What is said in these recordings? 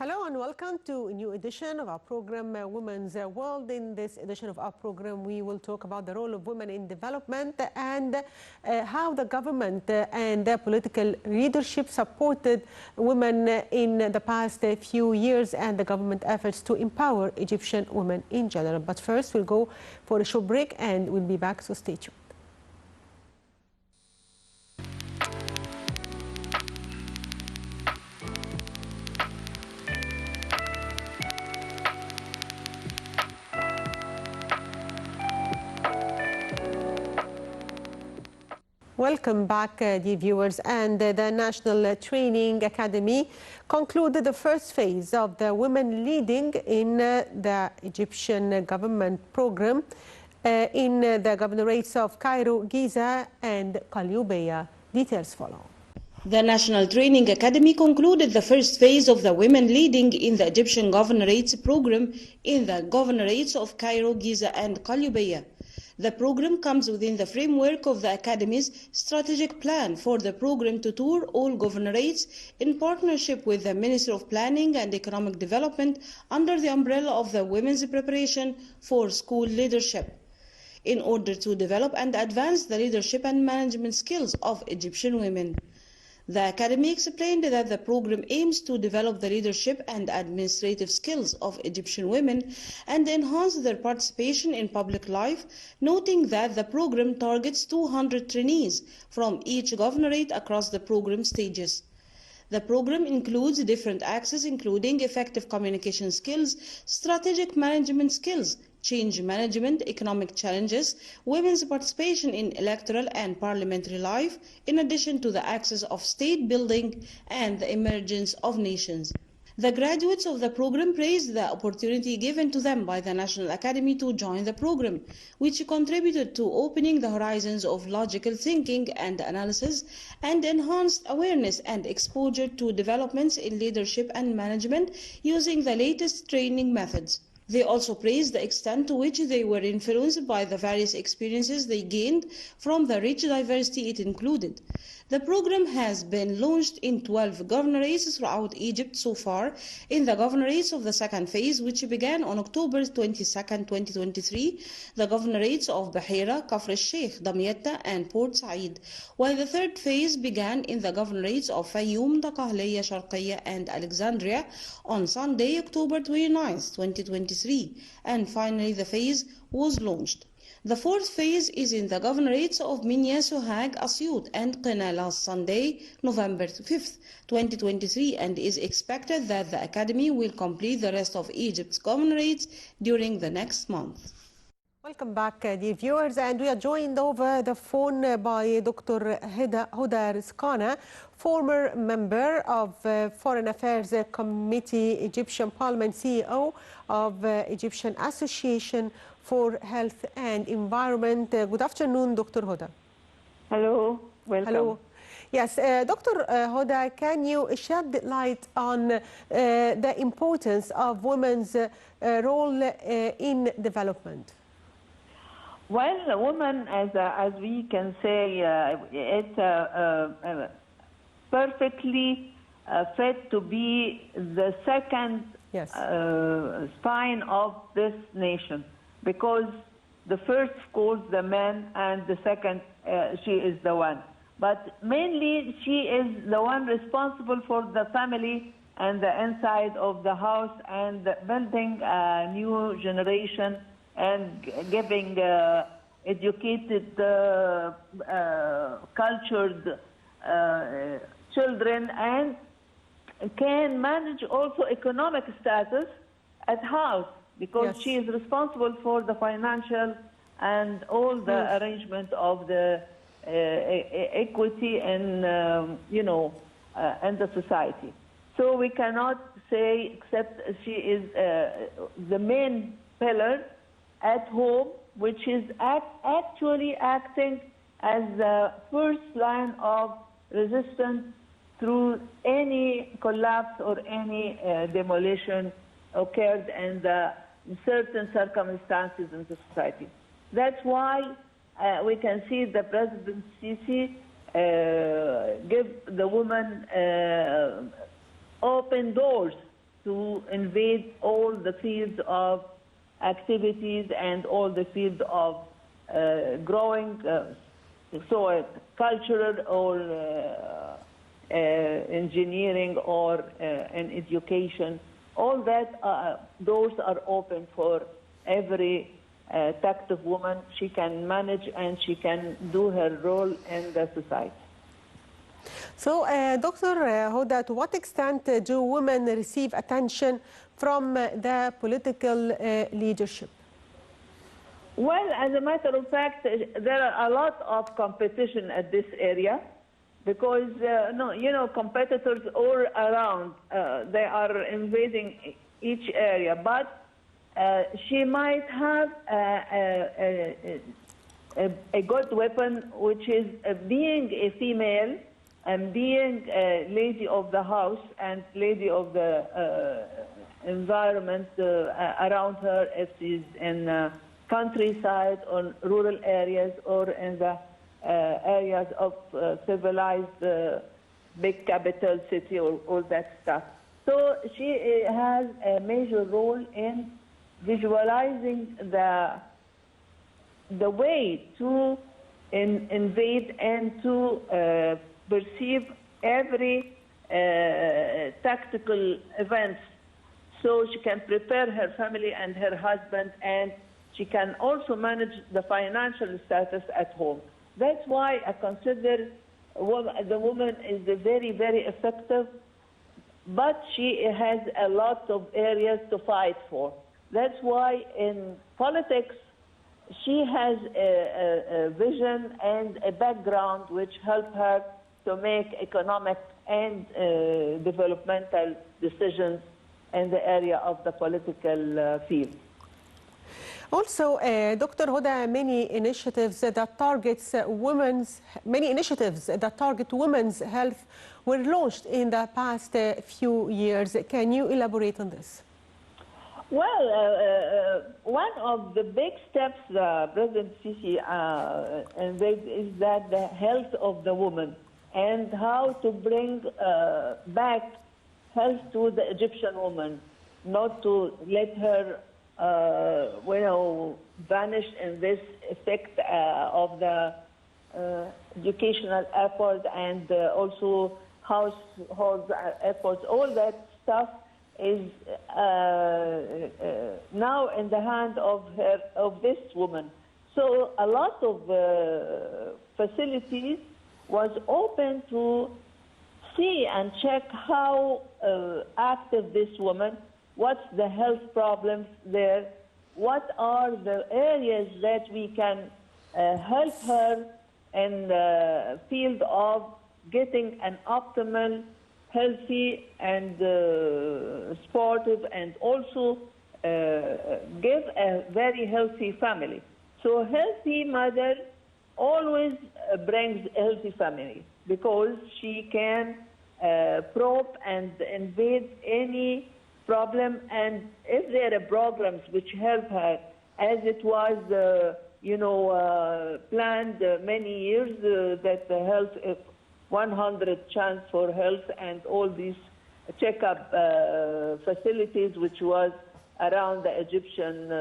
Hello and welcome to a new edition of our program, Women's World. In this edition of our program, we will talk about the role of women in development and how the government and the political leadership supported women in the past few years and the government efforts to empower Egyptian women in general. But first, we'll go for a short break and we'll be back, so stay tuned. Welcome back, dear viewers. And the National Training Academy concluded the first phase of the Women Leading in the Egyptian government program in the governorates of Cairo, Giza, and Qalyubia. Details follow. The National Training Academy concluded the first phase of the Women Leading in the Egyptian governorates program in the governorates of Cairo, Giza, and Qalyubia. The program comes within the framework of the Academy's strategic plan for the program to tour all governorates in partnership with the Ministry of Planning and Economic Development under the umbrella of the Women's Preparation for School Leadership, in order to develop and advance the leadership and management skills of Egyptian women. The Academy explained that the program aims to develop the leadership and administrative skills of Egyptian women and enhance their participation in public life, noting that the program targets 200 trainees from each governorate across the program stages. The program includes different axes including effective communication skills, strategic management skills, change management, economic challenges, women's participation in electoral and parliamentary life, in addition to the axis of state building and the emergence of nations. The graduates of the program praised the opportunity given to them by the National Academy to join the program, which contributed to opening the horizons of logical thinking and analysis and enhanced awareness and exposure to developments in leadership and management using the latest training methods. They also praised the extent to which they were influenced by the various experiences they gained from the rich diversity it included. The program has been launched in 12 governorates throughout Egypt so far, in the governorates of the second phase, which began on October 22, 2023, the governorates of Bahira, Kafr al-Sheikh, Damietta, and Port Said, while the third phase began in the governorates of Fayoum, Daqahliya, Sharqiya, and Alexandria on Sunday, October 29, 2023, and finally the phase was launched. The fourth phase is in the governorates of Minya, Sohag, Asyut, and Qina last Sunday, November 5, 2023, and is expected that the Academy will complete the rest of Egypt's governorates during the next month. Welcome back, dear viewers, and we are joined over the phone by Dr. Huda Rizqana, former member of Foreign Affairs Committee, Egyptian Parliament, CEO of Egyptian Association for Health and Environment. Good afternoon, Dr. Huda. Hello, welcome. Hello. Yes, Dr. Huda, can you shed light on the importance of women's role in development? Well, a woman, as we can say, it's perfectly fit to be the second spine of this nation, because the first calls the man and the second she is the one. But mainly she is the one responsible for the family and the inside of the house and building a new generation and giving educated, cultured children, and can manage also economic status at house, because she is responsible for the financial and all the arrangement of the equity and, in the society. So we cannot say except she is the main pillar at home, which is actually acting as the first line of resistance through any collapse or any demolition occurred in the certain circumstances in the society. That's why we can see the President Sisi give the woman open doors to invade all the fields of activities and all the fields of growing, so cultural or engineering or in education. All that doors are open for every active woman. She can manage and she can do her role in the society. So, Dr. Huda, to what extent do women receive attention from the political leadership? Well, as a matter of fact, there are a lot of competition at this area because, competitors all around, they are invading each area. But she might have a good weapon, which is being a female and being a lady of the house and lady of the environment around her, if she's in countryside or rural areas or in the areas of civilized big capital city or all that stuff. So she has a major role in visualizing the way to invade and to perceive every tactical event, so she can prepare her family and her husband, and she can also manage the financial status at home. That's why I consider the woman is very, very effective, but she has a lot of areas to fight for. That's why in politics, she has a vision and a background which help her to make economic and developmental decisions in the area of the political field. Also, Dr. Huda, many initiatives that target women's health were launched in the past few years. Can you elaborate on this? Well, one of the big steps President Sisi is that the health of the woman and how to bring back health to the Egyptian woman, not to let her vanish in this effect of the educational effort and also household efforts. All that stuff is now in the hand of this woman. So a lot of facilities was open to see and check how active this woman, what's the health problems there, what are the areas that we can help her in the field of getting an optimal, healthy and sportive, and also give a very healthy family. So healthy mother always brings a healthy family because she can probe and invade any problem, and if there are programs which help her, as it was planned many years, that the health 100 chance for health and all these checkup facilities which was around the Egyptian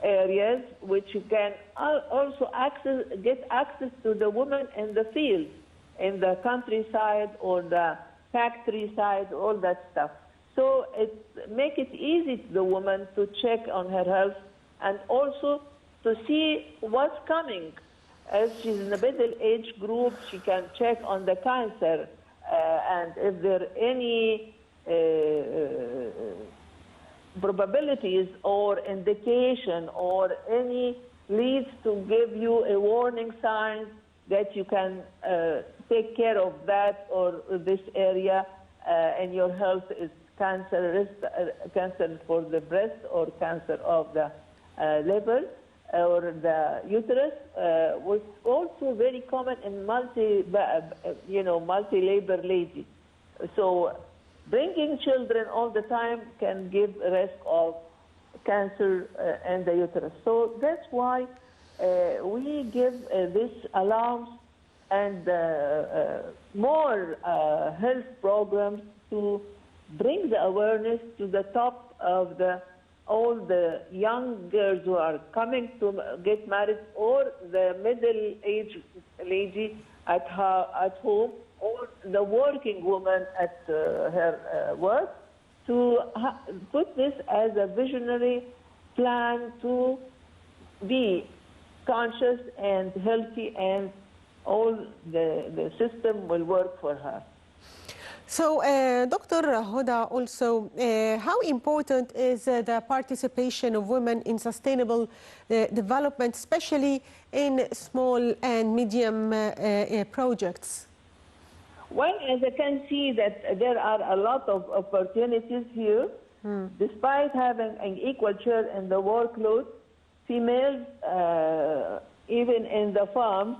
areas, which you can also get access to the woman in the field, in the countryside or the factory side, all that stuff. So make it easy to the woman to check on her health and also to see what's coming. As she's in the middle age group, she can check on the cancer and if there are any probabilities or indication or any leads to give you a warning sign that you can take care of that or this area and your health is cancer for the breast or cancer of the liver or the uterus, was also very common in multi-labor ladies. So bringing children all the time can give a risk of cancer in the uterus. So that's why we give this alarms and more health programs to bring the awareness to the top of all the young girls who are coming to get married, or the middle-aged lady at home, or the working woman at her work, to put this as a visionary plan to be conscious and healthy, and all the system will work for her. So, Dr. Huda, also, how important is the participation of women in sustainable development, especially in small and medium projects? Well, as I can see that there are a lot of opportunities here. Despite having an equal share in the workload, females, even in the farms,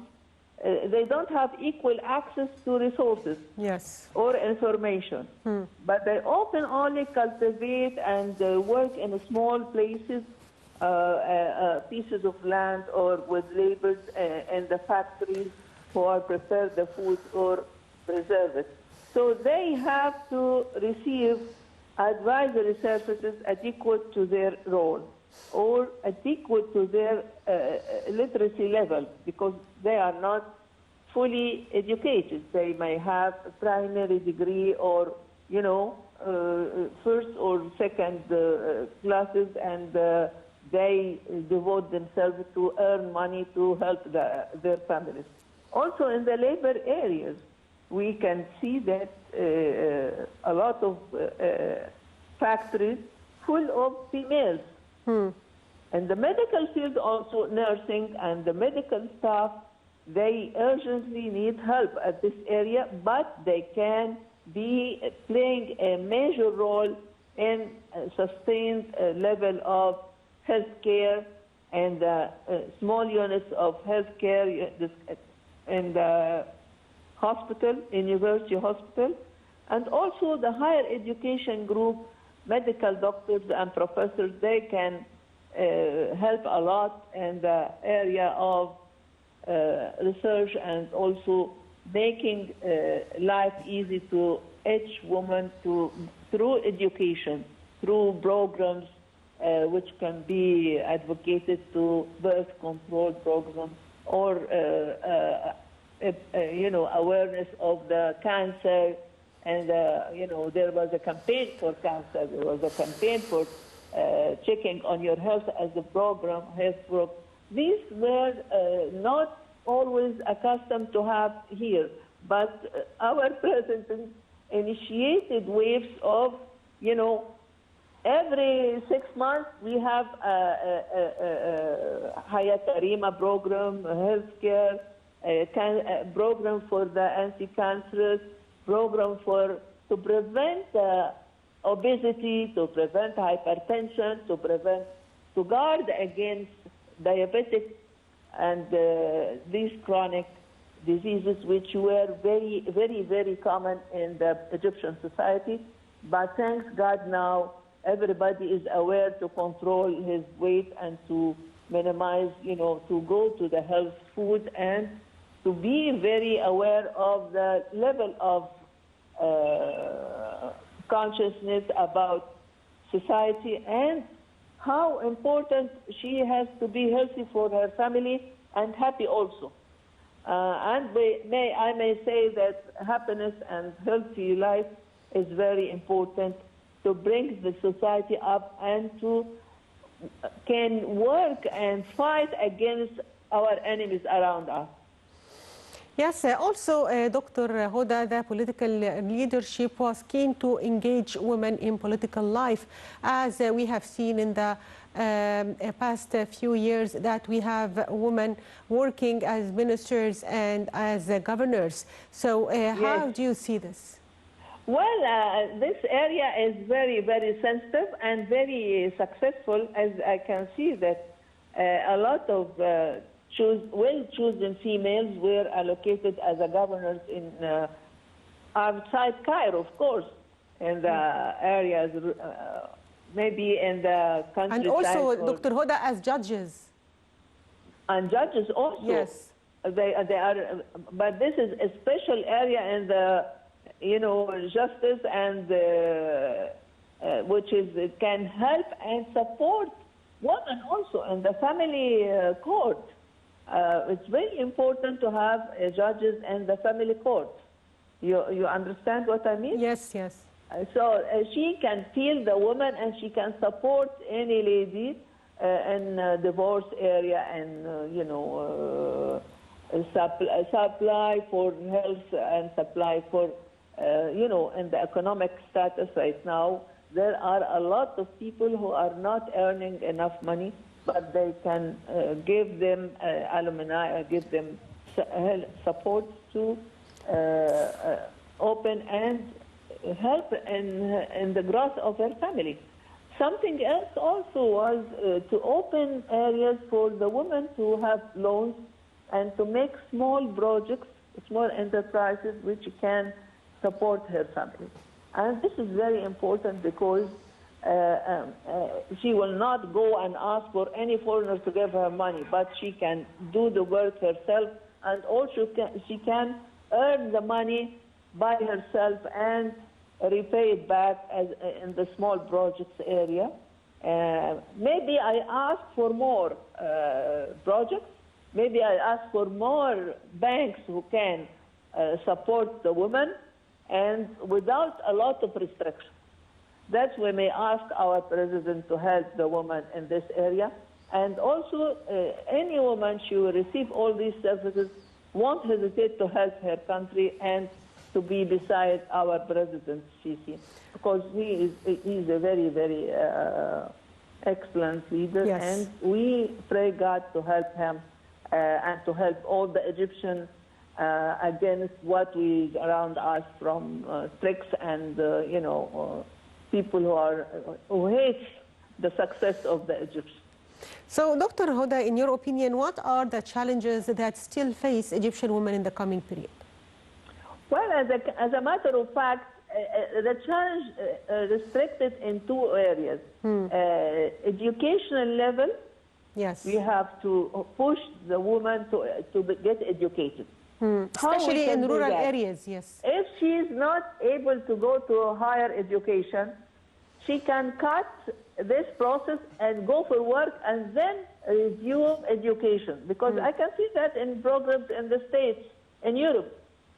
they don't have equal access to resources or information. But they often only cultivate and work in small places, pieces of land, or with laborers in the factories who are prepare the food or preserve it. So they have to receive advisory services adequate to their role, or adequate to their literacy level, because they are not fully educated. They may have a primary degree, or, you know, first or second classes, and they devote themselves to earn money to help their families. Also in the labor areas, we can see that a lot of factories full of females. And the medical field also, nursing and the medical staff, they urgently need help at this area, but they can be playing a major role in a sustained level of health care and small units of health care in the hospital, university hospital, and also the higher education group, medical doctors and professors. They can help a lot in the area of research, and also making life easy to each woman through education, through programs which can be advocated to birth control programs, or you know, awareness of the cancer. And you know, there was a campaign for cancer. There was a campaign for checking on your health as a program, health program. These were not always accustomed to have here, but our president initiated waves of, you know, every 6 months we have a Hayat Karima program, healthcare, program for the anti-cancerous, program to prevent obesity, to prevent hypertension, to guard against diabetic and these chronic diseases, which were very, very, very common in the Egyptian society. But thanks God, now everybody is aware to control his weight and to minimize, you know, to go to the health food, and to be very aware of the level of consciousness about society, and how important she has to be healthy for her family and happy also. And I may say that happiness and healthy life is very important to bring the society up, and to can work and fight against our enemies around us. Yes, also, Dr. Huda, the political leadership was keen to engage women in political life, as we have seen in the past few years that we have women working as ministers and as governors. So how do you see this? Well, this area is very, very sensitive and very successful, as I can see that a lot of well-chosen females were allocated as a governors in outside Cairo, of course, in the areas, maybe in the countryside. And also, Dr. Huda, as judges. And judges also. Yes. they are, but this is a special area in the, justice and which is can help and support women also in the family court. It's very important to have judges in the family court. You understand what I mean? Yes, yes. So she can feel the woman and she can support any lady in divorce area and, supply for health and supply for, in the economic status right now. There are a lot of people who are not earning enough money, but they can give them alumni, give them support to open and help in the growth of their family. Something else also was to open areas for the women to have loans and to make small projects, small enterprises which can support her family. And this is very important because she will not go and ask for any foreigner to give her money, but she can do the work herself, and also she can earn the money by herself and repay it back as in the small projects area. Maybe I ask for more projects. Maybe I ask for more banks who can support the women and without a lot of restrictions. That's when we ask our president to help the woman in this area. And also, any woman, she will receive all these services, won't hesitate to help her country and to be beside our president, Sisi, because he is a very, very excellent leader. Yes. And we pray God to help him and to help all the Egyptians against what we around us from tricks and, people who hate the success of the Egyptians. So, Dr. Huda, in your opinion, what are the challenges that still face Egyptian women in the coming period? Well, as a matter of fact, the challenge restricted in two areas. Educational level, yes, we have to push the woman to get educated. Especially in rural areas, yes. If she is not able to go to higher education, she can cut this process and go for work and then resume education. Because I can see that in programs in the States, in Europe.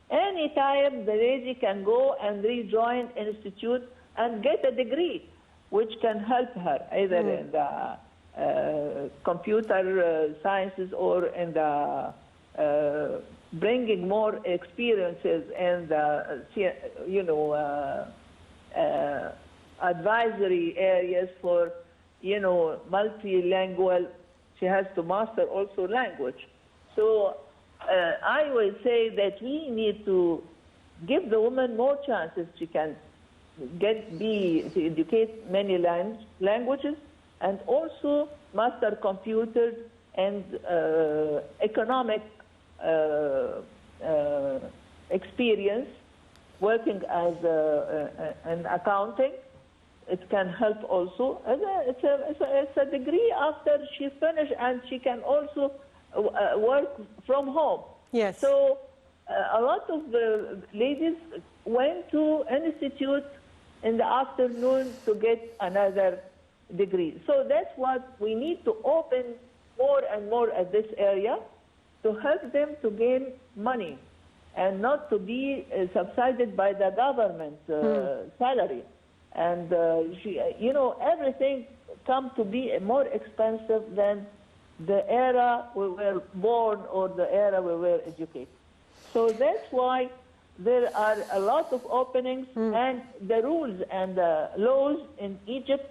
Anytime the lady can go and rejoin institute and get a degree, which can help her either in the computer sciences or in the bringing more experiences and advisory areas for multilingual. She has to master also language. So I will say that we need to give the woman more chances. She can to educate many languages and also master computers and economic experience working as in accounting. It can help also. It's a degree after she finished, and she can also work from home. Yes. So a lot of ladies went to institute in the afternoon to get another degree. So that's what we need to open more and more at this area to help them to gain money and not to be subsidized by the government salary. And, everything come to be more expensive than the era we were born or the era we were educated. So that's why there are a lot of openings, and the rules and the laws in Egypt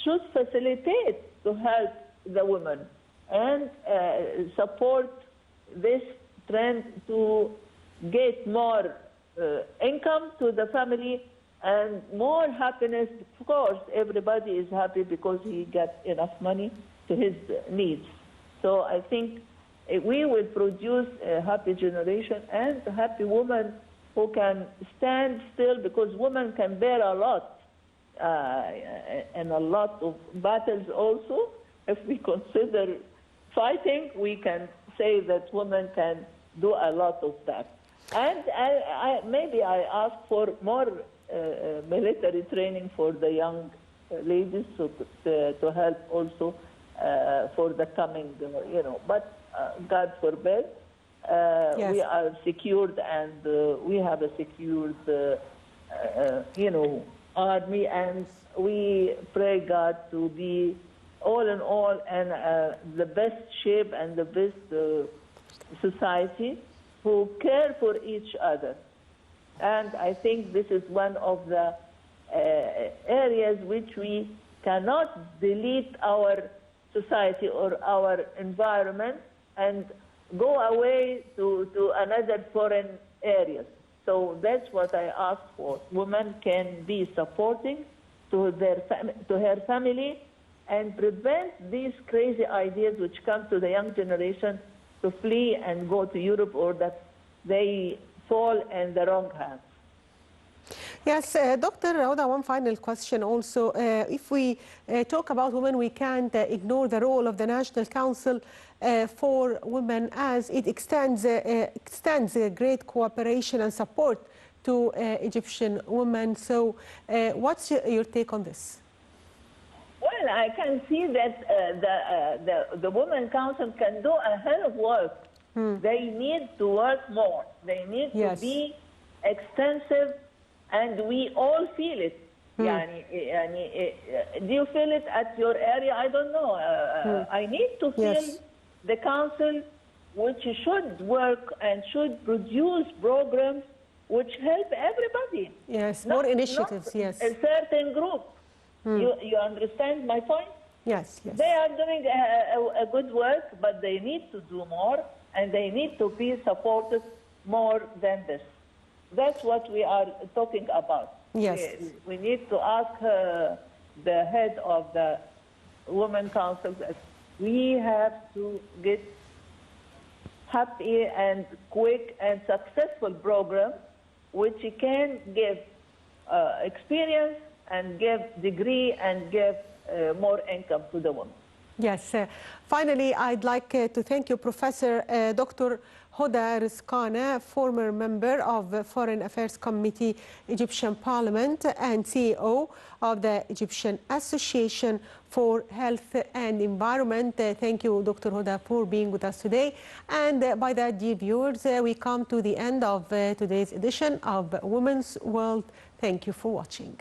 should facilitate to help the women and support this trend to get more income to the family and more happiness. Of course, everybody is happy because he gets enough money to his needs. So I think we will produce a happy generation and a happy woman who can stand still, because women can bear a lot and a lot of battles also. If we consider fighting, we can say that women can do a lot of that. And maybe I ask for more military training for the young ladies to help also for the coming, but God forbid, Yes. we are secured and we have a secured, army, and we pray God to be all in all and the best shape and the best society who care for each other. And I think this is one of the areas which we cannot delete our society or our environment and go away to another foreign areas. So that's what I asked for. Women can be supporting to her family and prevent these crazy ideas which come to the young generation to flee and go to Europe, or that they fall in the wrong hands. Yes, Dr. Huda, one final question also. If we talk about women, we can't ignore the role of the National Council for Women, as it extends great cooperation and support to Egyptian women. So what's your take on this? Well, I can see that the Women Council can do a hell of work. They need to work more. They need to be extensive, and we all feel it. Do you feel it at your area? I don't know. I need to feel the council, which should work and should produce programs which help everybody. Yes, more initiatives, not a certain group. You understand my point? Yes, yes. They are doing a good work, but they need to do more, and they need to be supported more than this. That's what we are talking about. Yes. We need to ask the head of the Women Council that we have to get happy and quick and successful program which can give experience and give degree and give more income to the women. Yes. Finally, I'd like to thank you, Professor Dr. Huda Rizqana, former member of the Foreign Affairs Committee, Egyptian Parliament, and CEO of the Egyptian Association for Health and Environment. Thank you, Dr. Huda, for being with us today. And by that, dear viewers, we come to the end of today's edition of Women's World. Thank you for watching.